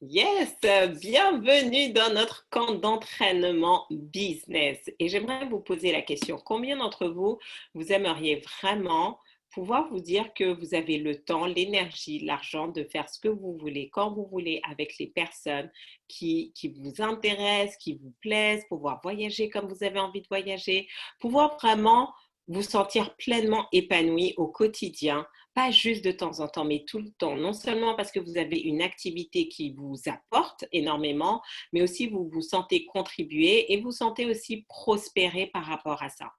Yes, bienvenue dans notre camp d'entraînement business. Et j'aimerais vous poser la question, combien d'entre vous, vous aimeriez vraiment pouvoir vous dire que vous avez le temps, l'énergie, l'argent de faire ce que vous voulez, quand vous voulez, avec les personnes qui vous intéressent, qui vous plaisent, pouvoir voyager comme vous avez envie de voyager, pouvoir vraiment vous sentir pleinement épanoui au quotidien, pas juste de temps en temps, mais tout le temps. Non seulement parce que vous avez une activité qui vous apporte énormément, mais aussi vous vous sentez contribuer et vous sentez aussi prospérer par rapport à ça.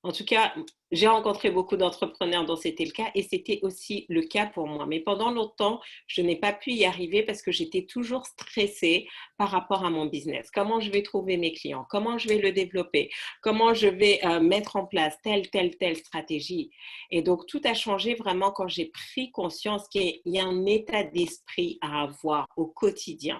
En tout cas, j'ai rencontré beaucoup d'entrepreneurs dont c'était le cas et c'était aussi le cas pour moi. Mais pendant longtemps, je n'ai pas pu y arriver parce que j'étais toujours stressée par rapport à mon business. Comment je vais trouver mes clients? Comment je vais le développer? Comment je vais mettre en place telle stratégie? Et donc, tout a changé vraiment quand j'ai pris conscience qu'il y a un état d'esprit à avoir au quotidien.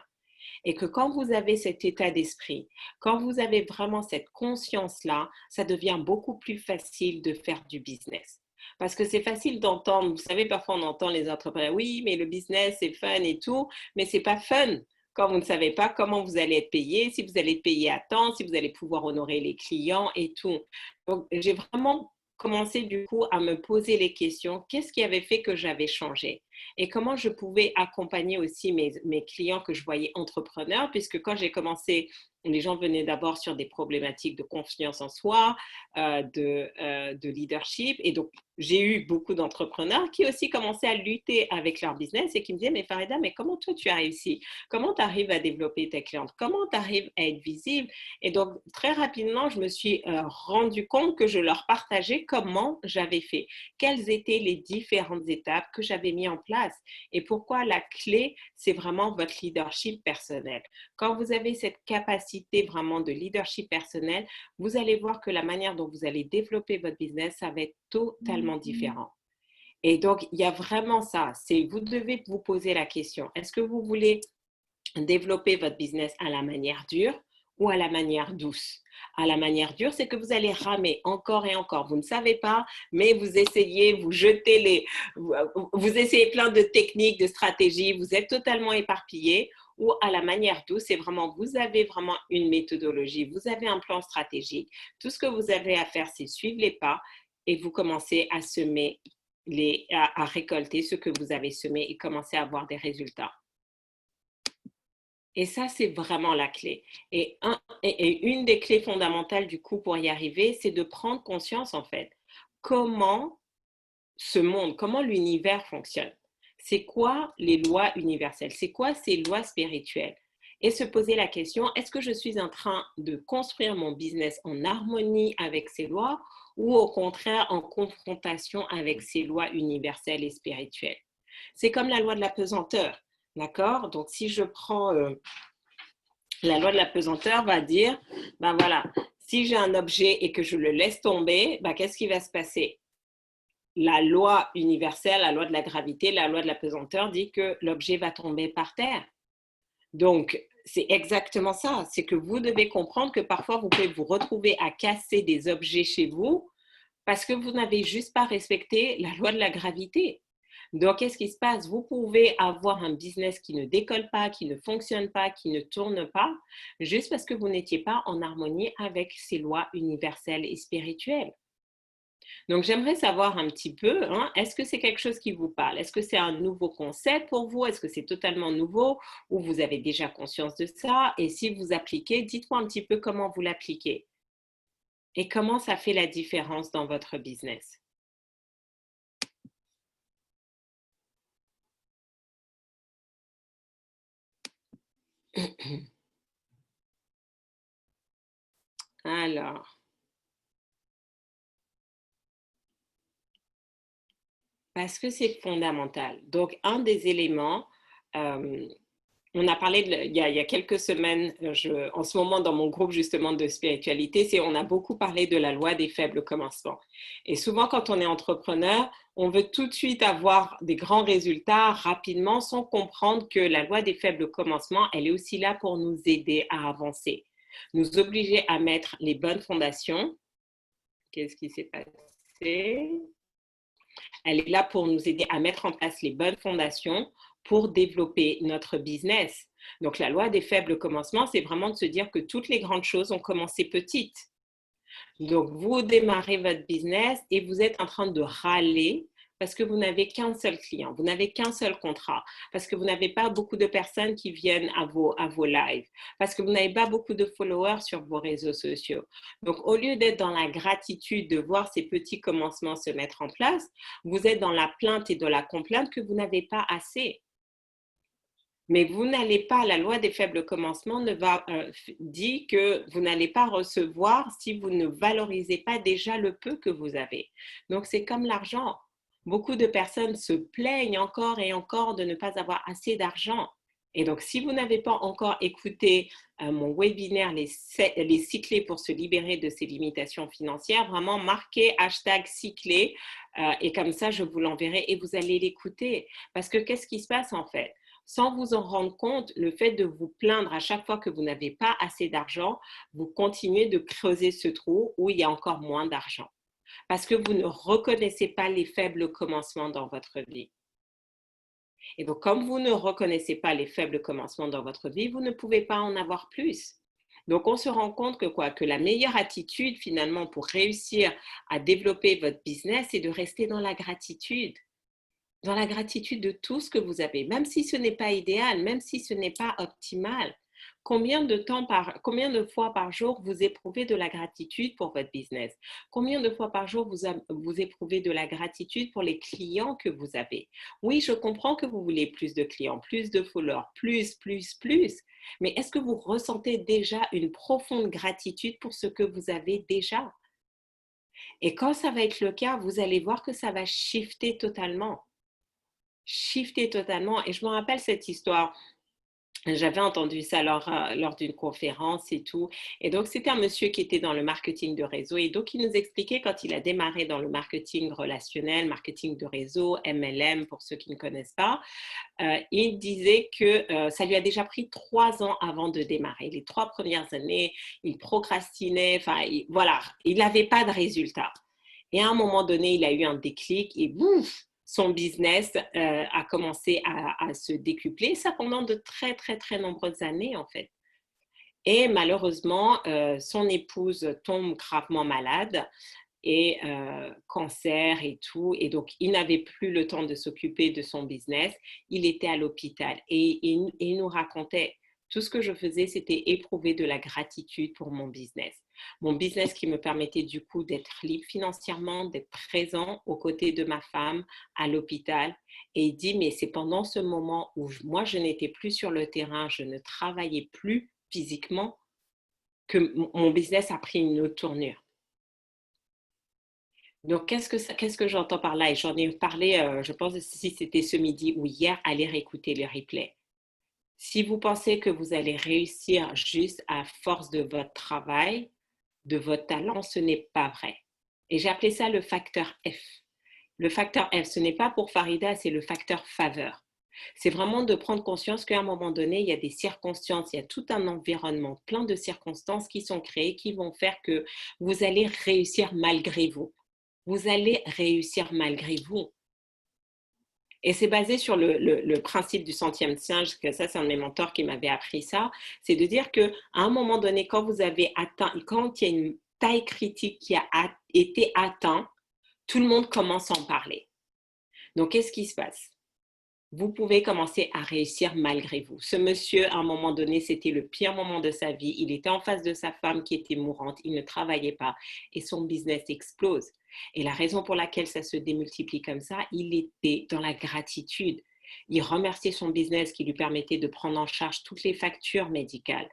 Et que quand vous avez cet état d'esprit, quand vous avez vraiment cette conscience-là, ça devient beaucoup plus facile de faire du business. Parce que c'est facile d'entendre, vous savez, parfois on entend les entrepreneurs, oui, mais le business c'est fun et tout, mais c'est pas fun quand vous ne savez pas comment vous allez être payé, si vous allez être payé à temps, si vous allez pouvoir honorer les clients et tout. Donc, j'ai vraiment commencé du coup à me poser les questions, qu'est-ce qui avait fait que j'avais changé? Et comment je pouvais accompagner aussi mes clients que je voyais entrepreneurs, puisque quand j'ai commencé, les gens venaient d'abord sur des problématiques de confiance en soi, de leadership. Et donc, j'ai eu beaucoup d'entrepreneurs qui aussi commençaient à lutter avec leur business et qui me disaient, mais Farida, mais comment toi tu as réussi? Comment tu arrives à développer tes clientes? Comment tu arrives à être visible? Et donc, très rapidement, je me suis rendu compte que je leur partageais comment j'avais fait, quelles étaient les différentes étapes que j'avais mis en place et pourquoi la clé, c'est vraiment votre leadership personnel. Quand vous avez cette capacité vraiment de leadership personnel, vous allez voir que la manière dont vous allez développer votre business, ça va être totalement différent. Et donc, il y a vraiment ça. C'est vous devez vous poser la question, est-ce que vous voulez développer votre business à la manière dure ou à la manière douce? À la manière dure, c'est que vous allez ramer encore et encore. Vous ne savez pas, mais vous essayez, vous jetez vous essayez plein de techniques, de stratégies, vous êtes totalement éparpillé. Ou à la manière douce, c'est vraiment, vous avez vraiment une méthodologie, vous avez un plan stratégique. Tout ce que vous avez à faire, c'est suivre les pas et vous commencez à semer, à récolter ce que vous avez semé et commencer à avoir des résultats. Et ça, c'est vraiment la clé. Et une des clés fondamentales du coup pour y arriver, c'est de prendre conscience en fait comment ce monde, comment l'univers fonctionne. C'est quoi les lois universelles? C'est quoi ces lois spirituelles? Et se poser la question, est-ce que je suis en train de construire mon business en harmonie avec ces lois ou au contraire en confrontation avec ces lois universelles et spirituelles? C'est comme la loi de la pesanteur, d'accord? Donc si je prends la loi de la pesanteur va dire, ben voilà, si j'ai un objet et que je le laisse tomber, ben qu'est-ce qui va se passer? La loi universelle, la loi de la gravité, la loi de la pesanteur dit que l'objet va tomber par terre. Donc, c'est exactement ça. C'est que vous devez comprendre que parfois, vous pouvez vous retrouver à casser des objets chez vous parce que vous n'avez juste pas respecté la loi de la gravité. Donc, qu'est-ce qui se passe? Vous pouvez avoir un business qui ne décolle pas, qui ne fonctionne pas, qui ne tourne pas, juste parce que vous n'étiez pas en harmonie avec ces lois universelles et spirituelles. Donc, j'aimerais savoir un petit peu, hein, est-ce que c'est quelque chose qui vous parle? Est-ce que c'est un nouveau concept pour vous? Est-ce que c'est totalement nouveau ou vous avez déjà conscience de ça? Et si vous appliquez, dites-moi un petit peu comment vous l'appliquez et comment ça fait la différence dans votre business. Alors, parce que c'est fondamental. Donc, un des éléments, euh, on a parlé il y a quelques semaines, en ce moment dans mon groupe justement de spiritualité, on a beaucoup parlé de la loi des faibles commencements. Et souvent quand on est entrepreneur, on veut tout de suite avoir des grands résultats rapidement sans comprendre que la loi des faibles commencements, elle est aussi là pour nous aider à avancer, nous obliger à mettre les bonnes fondations. Qu'est-ce qui s'est passé? Elle est là pour nous aider à mettre en place les bonnes fondations pour développer notre business. Donc, la loi des faibles commencements, c'est vraiment de se dire que toutes les grandes choses ont commencé petites. Donc, vous démarrez votre business et vous êtes en train de râler parce que vous n'avez qu'un seul client, vous n'avez qu'un seul contrat, parce que vous n'avez pas beaucoup de personnes qui viennent à vos lives, parce que vous n'avez pas beaucoup de followers sur vos réseaux sociaux. Donc, au lieu d'être dans la gratitude de voir ces petits commencements se mettre en place, vous êtes dans la plainte et de la complainte que vous n'avez pas assez. Mais vous n'allez pas, la loi des faibles commencements dit que vous n'allez pas recevoir si vous ne valorisez pas déjà le peu que vous avez. Donc, c'est comme l'argent. Beaucoup de personnes se plaignent encore et encore de ne pas avoir assez d'argent. Et donc, si vous n'avez pas encore écouté mon webinaire, les 6 clés pour se libérer de ces limitations financières, vraiment marquez hashtag 6 clés et comme ça, je vous l'enverrai et vous allez l'écouter. Parce que qu'est-ce qui se passe en fait? Sans vous en rendre compte, le fait de vous plaindre à chaque fois que vous n'avez pas assez d'argent, vous continuez de creuser ce trou où il y a encore moins d'argent. Parce que vous ne reconnaissez pas les faibles commencements dans votre vie. Et donc, comme vous ne reconnaissez pas les faibles commencements dans votre vie, vous ne pouvez pas en avoir plus. Donc, on se rend compte que quoi? Que la meilleure attitude finalement pour réussir à développer votre business, c'est de rester dans la gratitude. Dans la gratitude de tout ce que vous avez, même si ce n'est pas idéal, même si ce n'est pas optimal. Combien de fois par jour vous éprouvez de la gratitude pour votre business? Combien de fois par jour vous éprouvez de la gratitude pour les clients que vous avez? Oui, je comprends que vous voulez plus de clients, plus de followers, plus. Mais est-ce que vous ressentez déjà une profonde gratitude pour ce que vous avez déjà? Et quand ça va être le cas, vous allez voir que ça va shifter totalement. Et je me rappelle cette histoire. J'avais entendu ça lors d'une conférence et tout. Et donc, c'était un monsieur qui était dans le marketing de réseau. Et donc, il nous expliquait quand il a démarré dans le marketing relationnel, marketing de réseau, MLM, pour ceux qui ne connaissent pas, il disait que ça lui a déjà pris 3 ans avant de démarrer. Les 3 premières années, il procrastinait. Enfin, voilà, il n'avait pas de résultat. Et à un moment donné, il a eu un déclic et bouf, son business a commencé à se décupler, ça pendant de très nombreuses années en fait. Et malheureusement, son épouse tombe gravement malade et cancer et tout. Et donc, il n'avait plus le temps de s'occuper de son business. Il était à l'hôpital et il nous racontait, tout ce que je faisais, c'était éprouver de la gratitude pour mon business. Mon business qui me permettait du coup d'être libre financièrement, d'être présent aux côtés de ma femme à l'hôpital. Et il dit, mais c'est pendant ce moment où moi, je n'étais plus sur le terrain, je ne travaillais plus physiquement, que mon business a pris une autre tournure. Donc, qu'est-ce que j'entends par là? Et j'en ai parlé, je pense, si c'était ce midi ou hier, allez réécouter les replays. Si vous pensez que vous allez réussir juste à force de votre travail, de votre talent, ce n'est pas vrai. Et j'ai appelé ça le facteur F. Le facteur F, ce n'est pas pour Farida, c'est le facteur faveur. C'est vraiment de prendre conscience qu'à un moment donné, il y a des circonstances, il y a tout un environnement, plein de circonstances qui sont créées, qui vont faire que vous allez réussir malgré vous. Vous allez réussir malgré vous. Et c'est basé sur le principe du centième singe, que ça, c'est un de mes mentors qui m'avait appris ça. C'est de dire qu'à un moment donné, quand vous avez atteint, quand il y a une taille critique qui a été atteinte, tout le monde commence à en parler. Donc, qu'est-ce qui se passe? Vous pouvez commencer à réussir malgré vous. Ce monsieur, à un moment donné, c'était le pire moment de sa vie. Il était en face de sa femme qui était mourante. Il ne travaillait pas et son business explose. Et la raison pour laquelle ça se démultiplie comme ça, il était dans la gratitude. Il remerciait son business qui lui permettait de prendre en charge toutes les factures médicales,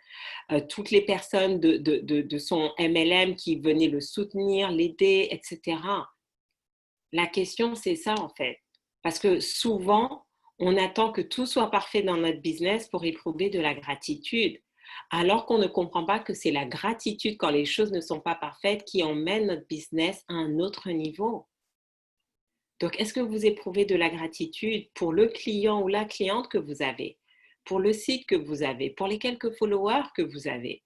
toutes les personnes de son MLM qui venaient le soutenir, l'aider, etc. La question, c'est ça en fait. Parce que souvent, on attend que tout soit parfait dans notre business pour éprouver de la gratitude, alors qu'on ne comprend pas que c'est la gratitude quand les choses ne sont pas parfaites qui emmène notre business à un autre niveau. Donc, est-ce que vous éprouvez de la gratitude pour le client ou la cliente que vous avez, pour le site que vous avez, pour les quelques followers que vous avez?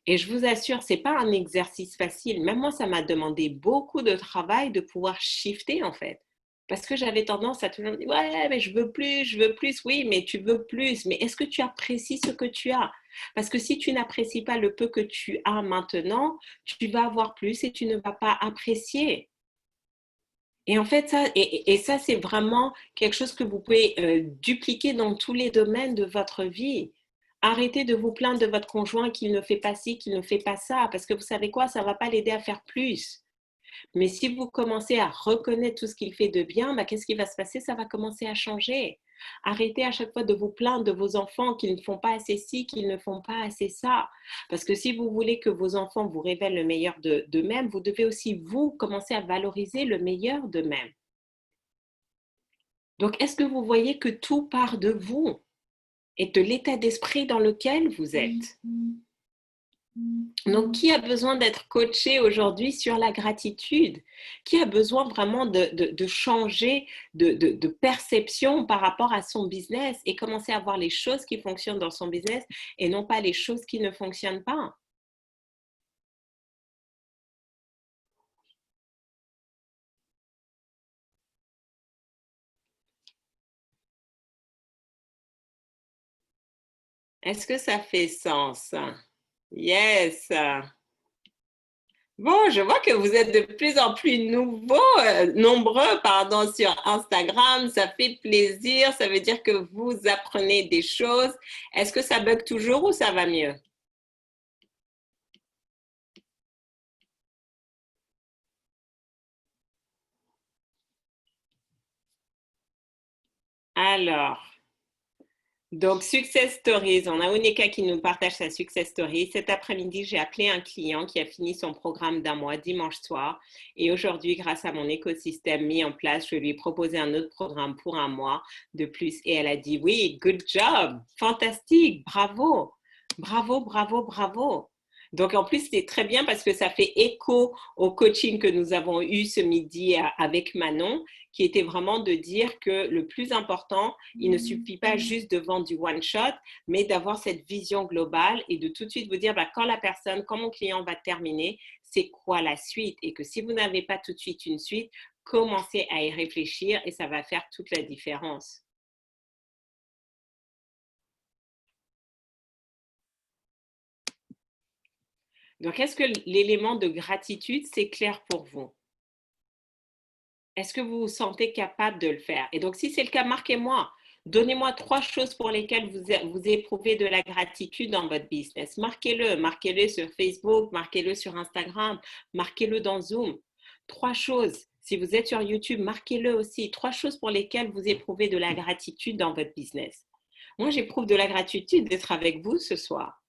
Et je vous assure, ce n'est pas un exercice facile. Même moi, ça m'a demandé beaucoup de travail de pouvoir shifter en fait. Parce que j'avais tendance à toujours dire, ouais, mais je veux plus, je veux plus. Oui, mais tu veux plus. Mais est-ce que tu apprécies ce que tu as? Parce que si tu n'apprécies pas le peu que tu as maintenant, tu vas avoir plus et tu ne vas pas apprécier. Et en fait, ça, c'est vraiment quelque chose que vous pouvez dupliquer dans tous les domaines de votre vie. Arrêtez de vous plaindre de votre conjoint qu'il ne fait pas ci, qu'il ne fait pas ça, parce que vous savez quoi, ça ne va pas l'aider à faire plus. Mais si vous commencez à reconnaître tout ce qu'il fait de bien, bah, qu'est-ce qui va se passer? Ça va commencer à changer. Arrêtez à chaque fois de vous plaindre de vos enfants qu'ils ne font pas assez ci, qu'ils ne font pas assez ça. Parce que si vous voulez que vos enfants vous révèlent le meilleur d'eux-mêmes, vous devez aussi, vous, commencer à valoriser le meilleur d'eux-mêmes. Donc, est-ce que vous voyez que tout part de vous et de l'état d'esprit dans lequel vous êtes? Donc, qui a besoin d'être coaché aujourd'hui sur la gratitude? Qui a besoin vraiment de changer de perception par rapport à son business et commencer à voir les choses qui fonctionnent dans son business et non pas les choses qui ne fonctionnent pas? Est-ce que ça fait sens? Yes. Bon, je vois que vous êtes de plus en plus nombreux, pardon, sur Instagram. Ça fait plaisir. Ça veut dire que vous apprenez des choses. Est-ce que ça bug toujours ou ça va mieux? Alors, donc, Success Stories, on a Onika qui nous partage sa Success Story. Cet après-midi, j'ai appelé un client qui a fini son programme d'un mois dimanche soir. Et aujourd'hui, grâce à mon écosystème mis en place, je lui ai proposé un autre programme pour un mois de plus. Et elle a dit, oui, good job, fantastique, bravo, bravo, bravo, bravo. Donc, en plus, c'est très bien parce que ça fait écho au coaching que nous avons eu ce midi avec Manon, qui était vraiment de dire que le plus important, il ne suffit pas juste de vendre du one shot, mais d'avoir cette vision globale et de tout de suite vous dire, bah, quand mon client va terminer, c'est quoi la suite? Et que si vous n'avez pas tout de suite une suite, commencez à y réfléchir et ça va faire toute la différence. Donc, est-ce que l'élément de gratitude, c'est clair pour vous? Est-ce que vous vous sentez capable de le faire? Et donc, si c'est le cas, marquez-moi. Donnez-moi 3 choses pour lesquelles vous éprouvez de la gratitude dans votre business. Marquez-le. Marquez-le sur Facebook, marquez-le sur Instagram, marquez-le dans Zoom. 3 choses. Si vous êtes sur YouTube, marquez-le aussi. 3 choses pour lesquelles vous éprouvez de la gratitude dans votre business. Moi, j'éprouve de la gratitude d'être avec vous ce soir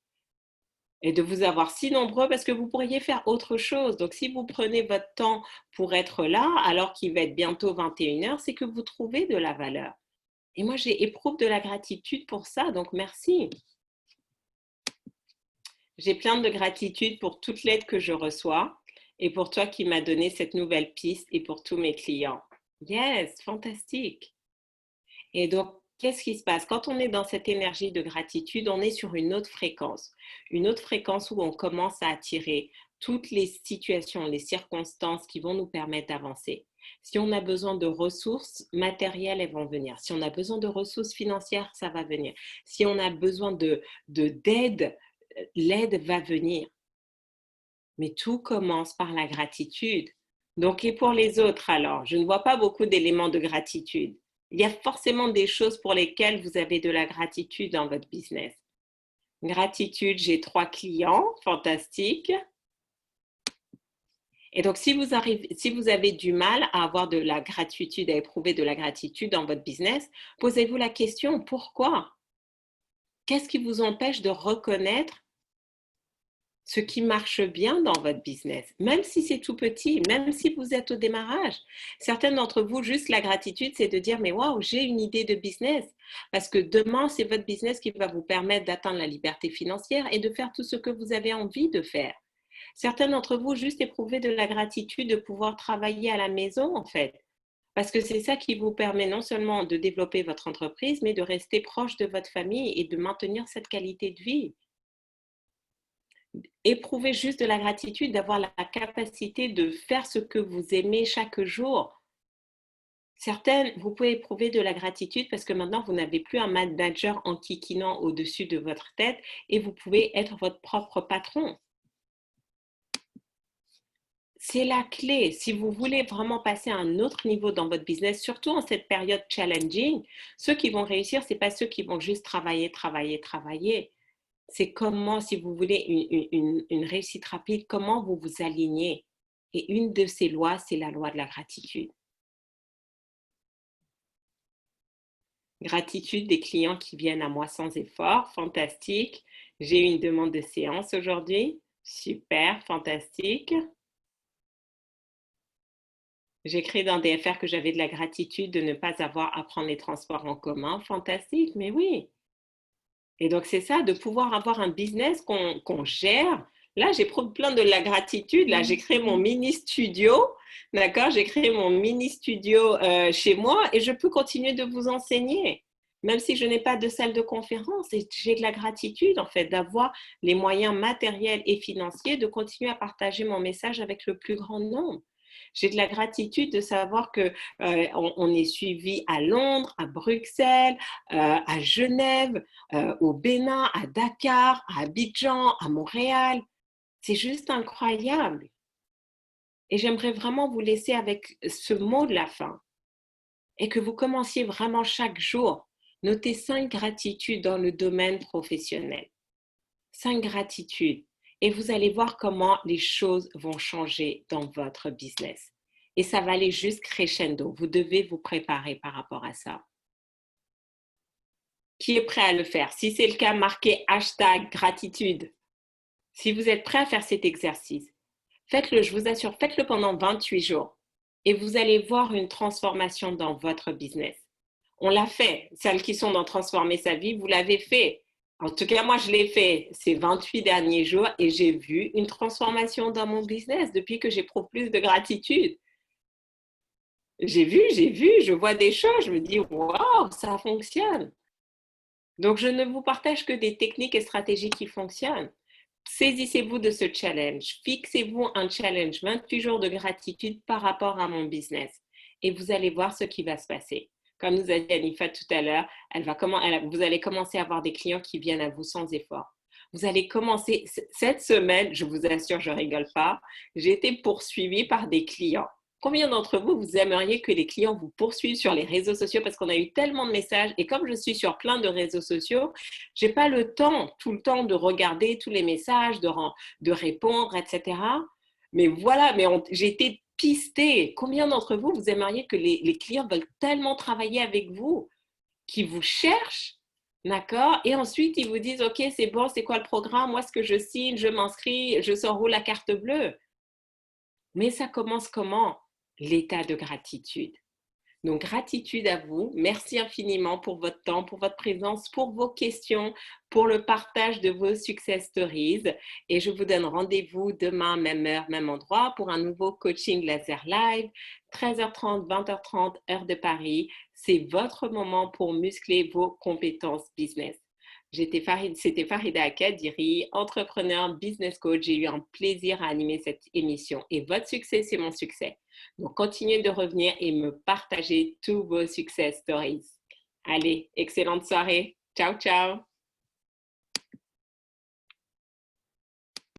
et de vous avoir si nombreux parce que vous pourriez faire autre chose. Donc, si vous prenez votre temps pour être là, alors qu'il va être bientôt 21 heures, c'est que vous trouvez de la valeur. Et moi, j'éprouve de la gratitude pour ça, donc merci. J'ai plein de gratitude pour toute l'aide que je reçois et pour toi qui m'as donné cette nouvelle piste et pour tous mes clients. Yes, fantastique. Et donc, qu'est-ce qui se passe? Quand on est dans cette énergie de gratitude, on est sur une autre fréquence où on commence à attirer toutes les situations, les circonstances qui vont nous permettre d'avancer. Si on a besoin de ressources matérielles, elles vont venir. Si on a besoin de ressources financières, ça va venir. Si on a besoin d'aide, l'aide va venir. Mais tout commence par la gratitude. Donc, et pour les autres alors, je ne vois pas beaucoup d'éléments de gratitude. Il y a forcément des choses pour lesquelles vous avez de la gratitude dans votre business. Gratitude, j'ai 3 clients, fantastique. Et donc, si vous avez du mal à avoir de la gratitude, à éprouver de la gratitude dans votre business, posez-vous la question, pourquoi? Qu'est-ce qui vous empêche de reconnaître ce qui marche bien dans votre business, même si c'est tout petit, même si vous êtes au démarrage. Certains d'entre vous, juste la gratitude, c'est de dire, mais waouh, j'ai une idée de business. Parce que demain, c'est votre business qui va vous permettre d'atteindre la liberté financière et de faire tout ce que vous avez envie de faire. Certains d'entre vous, juste éprouver de la gratitude de pouvoir travailler à la maison, en fait. Parce que c'est ça qui vous permet non seulement de développer votre entreprise, mais de rester proche de votre famille et de maintenir cette qualité de vie. Éprouvez juste de la gratitude d'avoir la capacité de faire ce que vous aimez chaque jour. Certaines, vous pouvez éprouver de la gratitude parce que maintenant, vous n'avez plus un manager enquiquinant au-dessus de votre tête et vous pouvez être votre propre patron. C'est la clé. Si vous voulez vraiment passer à un autre niveau dans votre business, surtout en cette période challenging, ceux qui vont réussir, ce n'est pas ceux qui vont juste travailler, travailler, travailler. C'est comment, si vous voulez une réussite rapide, comment vous vous alignez. Et une de ces lois, c'est la loi de la gratitude. Gratitude des clients qui viennent à moi sans effort, fantastique. J'ai eu une demande de séance aujourd'hui, super, fantastique. J'ai écrit dans DFR que j'avais de la gratitude de ne pas avoir à prendre les transports en commun, fantastique, mais oui. Et donc, c'est ça, de pouvoir avoir un business qu'on gère. Là, j'éprouve plein de la gratitude. Là, j'ai créé mon mini studio, d'accord? J'ai créé mon mini studio chez moi et je peux continuer de vous enseigner, même si je n'ai pas de salle de conférence. Et j'ai de la gratitude, en fait, d'avoir les moyens matériels et financiers de continuer à partager mon message avec le plus grand nombre. J'ai de la gratitude de savoir que on est suivi à Londres, à Bruxelles, à Genève, au Bénin, à Dakar, à Abidjan, à Montréal. C'est juste incroyable. Et j'aimerais vraiment vous laisser avec ce mot de la fin et que vous commenciez vraiment chaque jour. Notez 5 gratitudes dans le domaine professionnel. 5 gratitudes. Et vous allez voir comment les choses vont changer dans votre business. Et ça va aller juste crescendo. Vous devez vous préparer par rapport à ça. Qui est prêt à le faire? Si c'est le cas, marquez hashtag gratitude. Si vous êtes prêt à faire cet exercice, faites-le, je vous assure, faites-le pendant 28 jours et vous allez voir une transformation dans votre business. On l'a fait. Celles qui sont dans Transformer sa vie, vous l'avez fait. En tout cas, moi, je l'ai fait ces 28 derniers jours et j'ai vu une transformation dans mon business depuis que j'éprouve plus de gratitude. J'ai vu, je vois des choses, je me dis, waouh, ça fonctionne. Donc, je ne vous partage que des techniques et stratégies qui fonctionnent. Saisissez-vous de ce challenge. Fixez-vous un challenge, 28 jours de gratitude par rapport à mon business. Et vous allez voir ce qui va se passer. Comme nous a dit Anifa tout à l'heure, vous allez commencer à avoir des clients qui viennent à vous sans effort. Vous allez commencer, cette semaine, je vous assure, je ne rigole pas, j'ai été poursuivie par des clients. Combien d'entre vous, vous aimeriez que les clients vous poursuivent sur les réseaux sociaux parce qu'on a eu tellement de messages et comme je suis sur plein de réseaux sociaux, je n'ai pas le temps, tout le temps de regarder tous les messages, de répondre, etc. Mais voilà, j'ai été pistée. Combien d'entre vous, vous aimeriez que les clients veulent tellement travailler avec vous, qu'ils vous cherchent, d'accord? Et ensuite, ils vous disent, OK, c'est bon, c'est quoi le programme? Moi, ce que je signe, je m'inscris, je s'enroule la carte bleue. Mais ça commence comment? L'état de gratitude. Donc, gratitude à vous. Merci infiniment pour votre temps, pour votre présence, pour vos questions, pour le partage de vos success stories. Et je vous donne rendez-vous demain, même heure, même endroit, pour un nouveau coaching laser live, 13h30, 20h30, heure de Paris. C'est votre moment pour muscler vos compétences business. C'était Farida Akadiri, entrepreneur, business coach. J'ai eu un plaisir à animer cette émission et votre succès, c'est mon succès. Donc, continuez de revenir et me partager tous vos success stories. Allez, excellente soirée. Ciao, ciao.